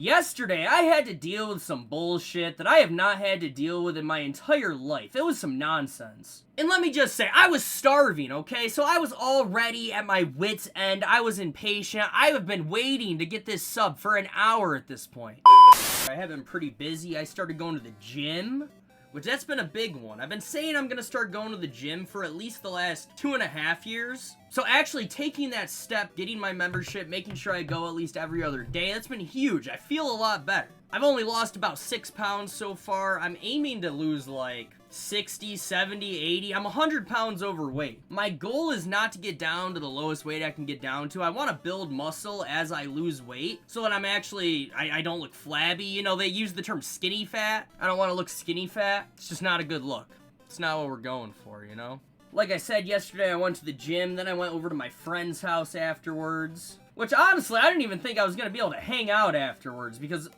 Yesterday, I had to deal with some bullshit that I have not had to deal with in my entire life. It was some nonsense. And let me just say, I was starving, okay? So I was already at my wit's end. I was impatient. I have been waiting to get this sub for an hour at this point. I have been pretty busy. I started going to the gym, which that's been a big one. I've been saying I'm gonna start going to the gym for at least the last 2.5 years. So actually taking that step, getting my membership, making sure I go at least every other day, that's been huge. I feel a lot better. I've only lost about 6 pounds so far. I'm aiming to lose like 60, 70, 80. I'm 100 pounds overweight. My goal is not to get down to the lowest weight I can get down to. I want to build muscle as I lose weight so that I'm actually, I don't look flabby. You know, they use the term skinny fat. I don't want to look skinny fat. It's just not a good look. It's not what we're going for, you know? Like I said yesterday, I went to the gym, then I went over to my friend's house afterwards. Which honestly, I didn't even think I was going to be able to hang out afterwards because...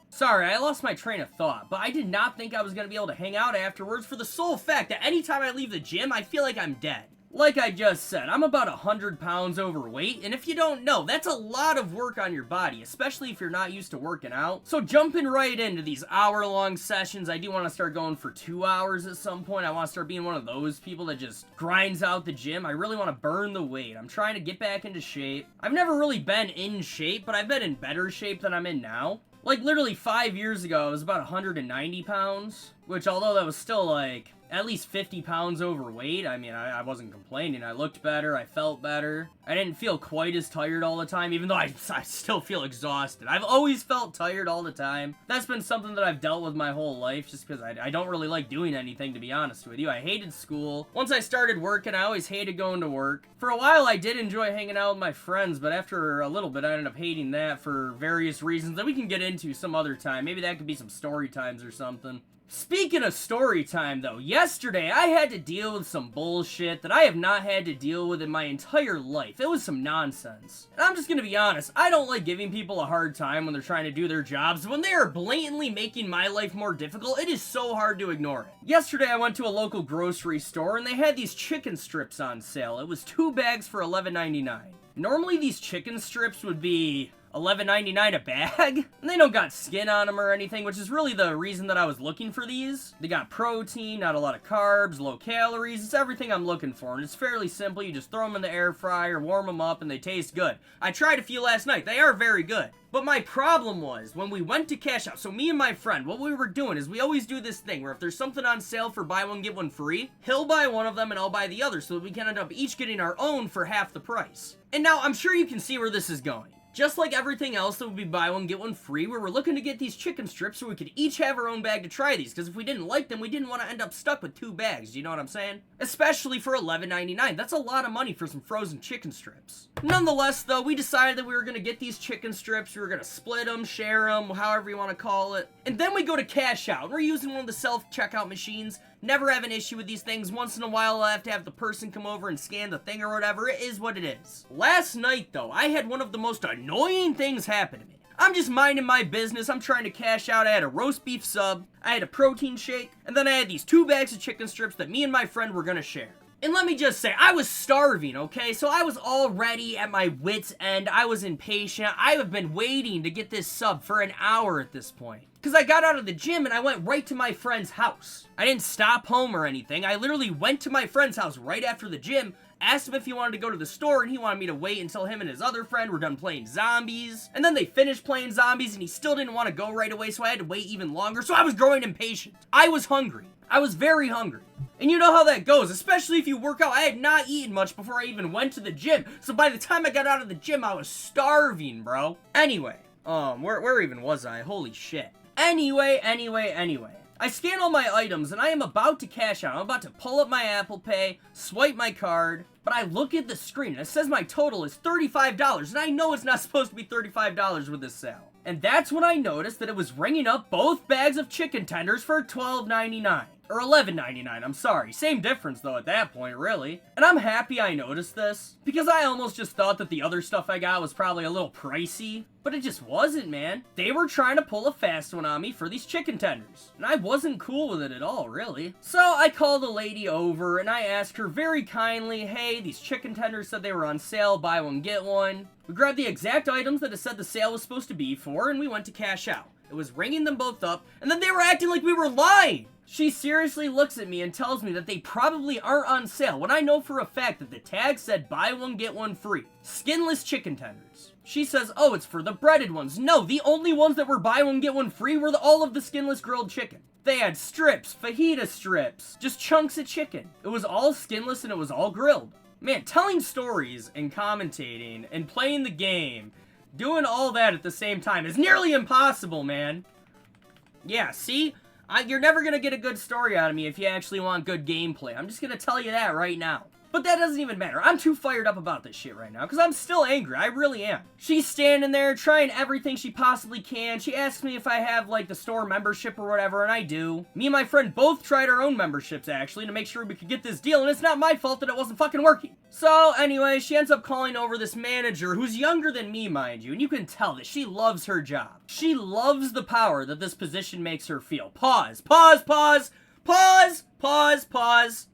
Sorry, I lost my train of thought, but I did not think I was going to be able to hang out afterwards for the sole fact that anytime I leave the gym, I feel like I'm dead. Like I just said, I'm about 100 pounds overweight, and if you don't know, that's a lot of work on your body, especially if you're not used to working out. So jumping right into these hour-long sessions, I do want to start going for 2 hours at some point. I want to start being one of those people that just grinds out the gym. I really want to burn the weight. I'm trying to get back into shape. I've never really been in shape, but I've been in better shape than I'm in now. Like, literally 5 years ago, I was about 190 pounds, which, although that was still, like, at least 50 pounds overweight, I mean, I wasn't complaining. I looked better, I felt better. I didn't feel quite as tired all the time, even though I still feel exhausted. I've always felt tired all the time. That's been something that I've dealt with my whole life, just because I don't really like doing anything, to be honest with you. I hated school. Once I started working, I always hated going to work. For a while, I did enjoy hanging out with my friends, but after a little bit, I ended up hating that for various reasons that we can get into some other time. Maybe that could be some story times or something. Speaking of story time, though, yesterday I had to deal with some bullshit that I have not had to deal with in my entire life. It was some nonsense. And I'm just gonna be honest, I don't like giving people a hard time when they're trying to do their jobs. When they are blatantly making my life more difficult, it is so hard to ignore it. Yesterday I went to a local grocery store and they had these chicken strips on sale. It was 2 bags for $11.99. Normally these chicken strips would be $11.99 a bag, and they don't got skin on them or anything, which is really the reason that I was looking for these. They got protein, not a lot of carbs, low calories. It's everything I'm looking for, and it's fairly simple. You just throw them in the air fryer, warm them up, and they taste good. I tried a few last night. They are very good. But my problem was, when we went to cash out, so me and my friend, what we were doing is we always do this thing where if there's something on sale for buy one, get one free, he'll buy one of them and I'll buy the other, so that we can end up each getting our own for half the price. And now, I'm sure you can see where this is going. Just like everything else that would be buy one, get one free, we were looking to get these chicken strips so we could each have our own bag to try these, because if we didn't like them, we didn't want to end up stuck with 2 bags, do you know what I'm saying? Especially for $11.99, that's a lot of money for some frozen chicken strips. Nonetheless, though, we decided that we were going to get these chicken strips, we were going to split them, share them, however you want to call it, and then we go to cash out, and we're using one of the self-checkout machines. Never have an issue with these things. Once in a while, I'll have to have the person come over and scan the thing or whatever. It is what it is. Last night, though, I had one of the most annoying things happen to me. I'm just minding my business. I'm trying to cash out. I had a roast beef sub, I had a protein shake, and then I had these 2 bags of chicken strips that me and my friend were gonna share. And let me just say, I was starving, okay? So I was already at my wit's end. I was impatient. I have been waiting to get this sub for an hour at this point. Because I got out of the gym and I went right to my friend's house. I didn't stop home or anything. I literally went to my friend's house right after the gym, asked him if he wanted to go to the store, and he wanted me to wait until him and his other friend were done playing zombies. And then they finished playing zombies and he still didn't want to go right away, so I had to wait even longer. So I was growing impatient. I was hungry. I was very hungry. And you know how that goes, especially if you work out. I had not eaten much before I even went to the gym. So by the time I got out of the gym, I was starving, bro. Anyway, where even was I? Holy shit. Anyway. I scan all my items and I am about to cash out. I'm about to pull up my Apple Pay, swipe my card, but I look at the screen and it says my total is $35, and I know it's not supposed to be $35 with this sale. And that's when I noticed that it was ringing up both bags of chicken tenders for $12.99. Or $11.99, I'm sorry. Same difference though at that point, really. And I'm happy I noticed this, because I almost just thought that the other stuff I got was probably a little pricey. But it just wasn't, man. They were trying to pull a fast one on me for these chicken tenders. And I wasn't cool with it at all, really. So I called a lady over and I asked her very kindly, hey, these chicken tenders said they were on sale, buy one, get one. We grabbed the exact items that it said the sale was supposed to be for, and we went to cash out. It was ringing them both up, and then they were acting like we were lying. She seriously looks at me and tells me that they probably aren't on sale, when I know for a fact that the tag said buy one, get one free. Skinless chicken tenders. She says, oh, it's for the breaded ones. No, the only ones that were buy one, get one free were all of the skinless grilled chicken. They had strips, fajita strips, just chunks of chicken. It was all skinless and it was all grilled. Man, telling stories and commentating and playing the game, doing all that at the same time is nearly impossible, man. Yeah, see? You're never gonna get a good story out of me if you actually want good gameplay. I'm just gonna tell you that right now. But that doesn't even matter. I'm too fired up about this shit right now, because I'm still angry. I really am. She's standing there trying everything she possibly can. She asks me if I have, like, the store membership or whatever, and I do. Me and my friend both tried our own memberships, actually, to make sure we could get this deal, and it's not my fault that it wasn't fucking working. So, anyway, she ends up calling over this manager, who's younger than me, mind you, and you can tell that she loves her job. She loves the power that this position makes her feel. Pause. Pause, pause, pause, pause, pause,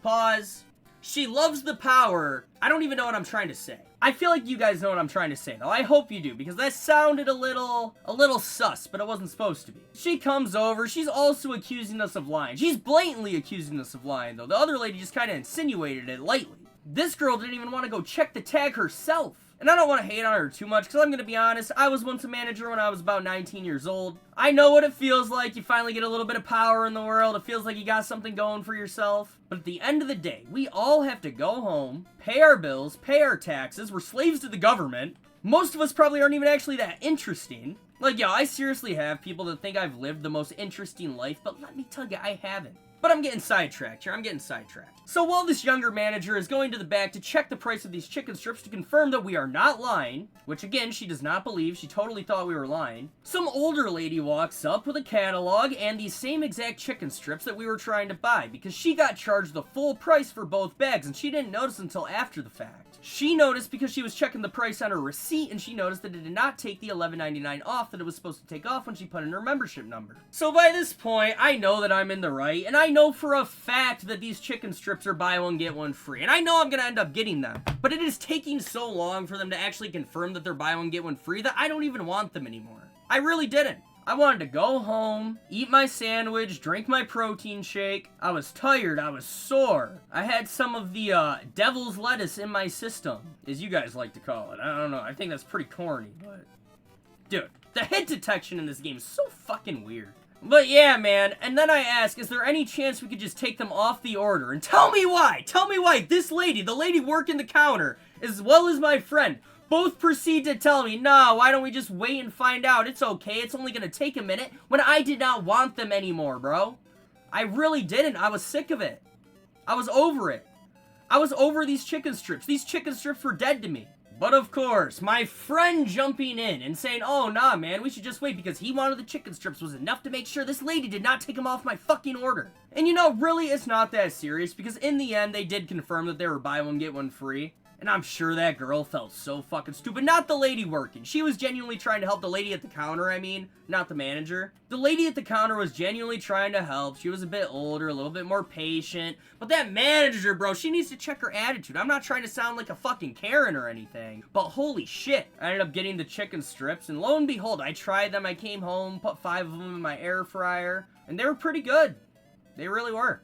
pause. She loves the power. I don't even know what I'm trying to say. I feel like you guys know what I'm trying to say, though. I hope you do, because that sounded a little sus, but it wasn't supposed to be. She comes over. She's also accusing us of lying. She's blatantly accusing us of lying, though. The other lady just kind of insinuated it lightly. This girl didn't even want to go check the tag herself. And I don't want to hate on her too much, because I'm going to be honest, I was once a manager when I was about 19 years old. I know what it feels like. You finally get a little bit of power in the world. It feels like you got something going for yourself. But at the end of the day, we all have to go home, pay our bills, pay our taxes. We're slaves to the government. Most of us probably aren't even actually that interesting. Like, yo, I seriously have people that think I've lived the most interesting life, but let me tell you, I haven't. But I'm getting sidetracked here. I'm getting sidetracked. So while this younger manager is going to the back to check the price of these chicken strips to confirm that we are not lying, which again, she does not believe. She totally thought we were lying. Some older lady walks up with a catalog and these same exact chicken strips that we were trying to buy because she got charged the full price for both bags and she didn't notice until after the fact. She noticed because she was checking the price on her receipt and she noticed that it did not take the $11.99 off that it was supposed to take off when she put in her membership number. So by this point, I know that I'm in the right and I know for a fact that these chicken strips are buy one, get one free. And I know I'm gonna end up getting them. But it is taking so long for them to actually confirm that they're buy one, get one free that I don't even want them anymore. I really didn't. I wanted to go home, eat my sandwich, drink my protein shake. I was tired, I was sore. I had some of the devil's lettuce in my system, as you guys like to call it. I don't know, I think that's pretty corny, but... Dude, the hit detection in this game is so fucking weird. But yeah, man, and then I ask, is there any chance we could just take them off the order? And tell me why! Tell me why this lady, the lady working the counter, as well as my friend, both proceed to tell me, nah, why don't we just wait and find out? It's okay, it's only gonna take a minute, when I did not want them anymore, bro. I really didn't. I was sick of it. I was over it. I was over these chicken strips. These chicken strips were dead to me. But of course, my friend jumping in and saying, oh, nah, man, we should just wait because he wanted the chicken strips was enough to make sure this lady did not take them off my fucking order. And you know, really, it's not that serious because in the end, they did confirm that they were buy one, get one free. And I'm sure that girl felt so fucking stupid. Not the lady working. She was genuinely trying to help the lady at the counter, I mean. Not the manager. The lady at the counter was genuinely trying to help. She was a bit older, a little bit more patient. But that manager, bro, she needs to check her attitude. I'm not trying to sound like a fucking Karen or anything. But holy shit. I ended up getting the chicken strips. And lo and behold, I tried them. I came home, put 5 of them in my air fryer. And they were pretty good. They really were.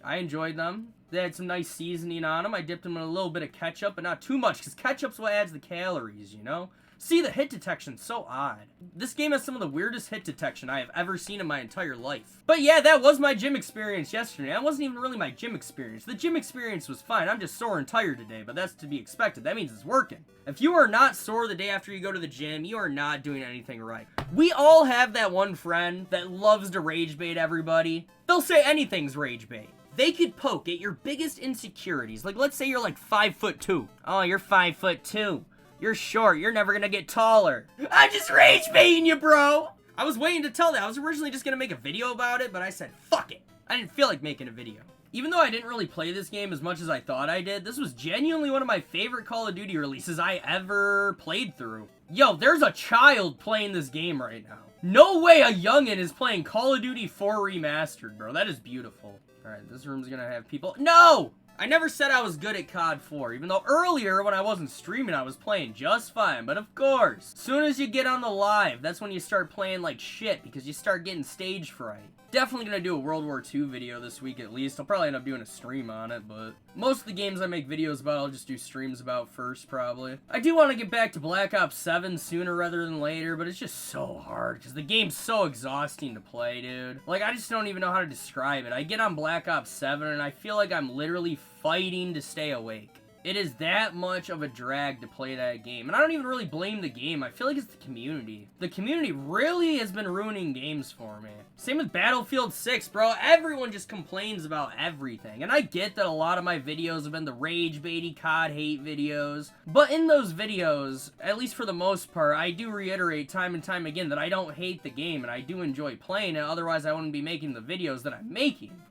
I enjoyed them. They had some nice seasoning on them. I dipped them in a little bit of ketchup, but not too much, because ketchup's what adds the calories, you know? See, the hit detection's so odd. This game has some of the weirdest hit detection I have ever seen in my entire life. But yeah, that was my gym experience yesterday. That wasn't even really my gym experience. The gym experience was fine. I'm just sore and tired today, but that's to be expected. That means it's working. If you are not sore the day after you go to the gym, you are not doing anything right. We all have that one friend that loves to rage bait everybody. They'll say anything's rage bait. They could poke at your biggest insecurities. Like, let's say you're like 5'2". Oh, you're 5'2". You're short. You're never gonna get taller. I'm just rage baiting you, bro. I was waiting to tell that. I was originally just gonna make a video about it, but I said, fuck it. I didn't feel like making a video. Even though I didn't really play this game as much as I thought I did, this was genuinely one of my favorite Call of Duty releases I ever played through. Yo, there's a child playing this game right now. No way a youngin' is playing Call of Duty 4 Remastered, bro. That is beautiful. Alright, this room's gonna have people. No! I never said I was good at COD 4, even though earlier when I wasn't streaming I was playing just fine, but of course, soon as you get on the live, that's when you start playing like shit because you start getting stage fright. Definitely gonna do a World War II video this week at least. I'll probably end up doing a stream on it, but most of the games I make videos about, I'll just do streams about first, probably. I do want to get back to Black Ops 7 sooner rather than later, but it's just so hard, because the game's so exhausting to play, dude. Like, I just don't even know how to describe it. I get on Black Ops 7, and I feel like I'm literally fighting to stay awake. It is that much of a drag to play that game. And I don't even really blame the game. I feel like it's the community. The community really has been ruining games for me. Same with Battlefield 6, bro. Everyone just complains about everything. And I get that a lot of my videos have been the rage-baity COD hate videos. But in those videos, at least for the most part, I do reiterate time and time again that I don't hate the game and I do enjoy playing it. Otherwise, I wouldn't be making the videos that I'm making.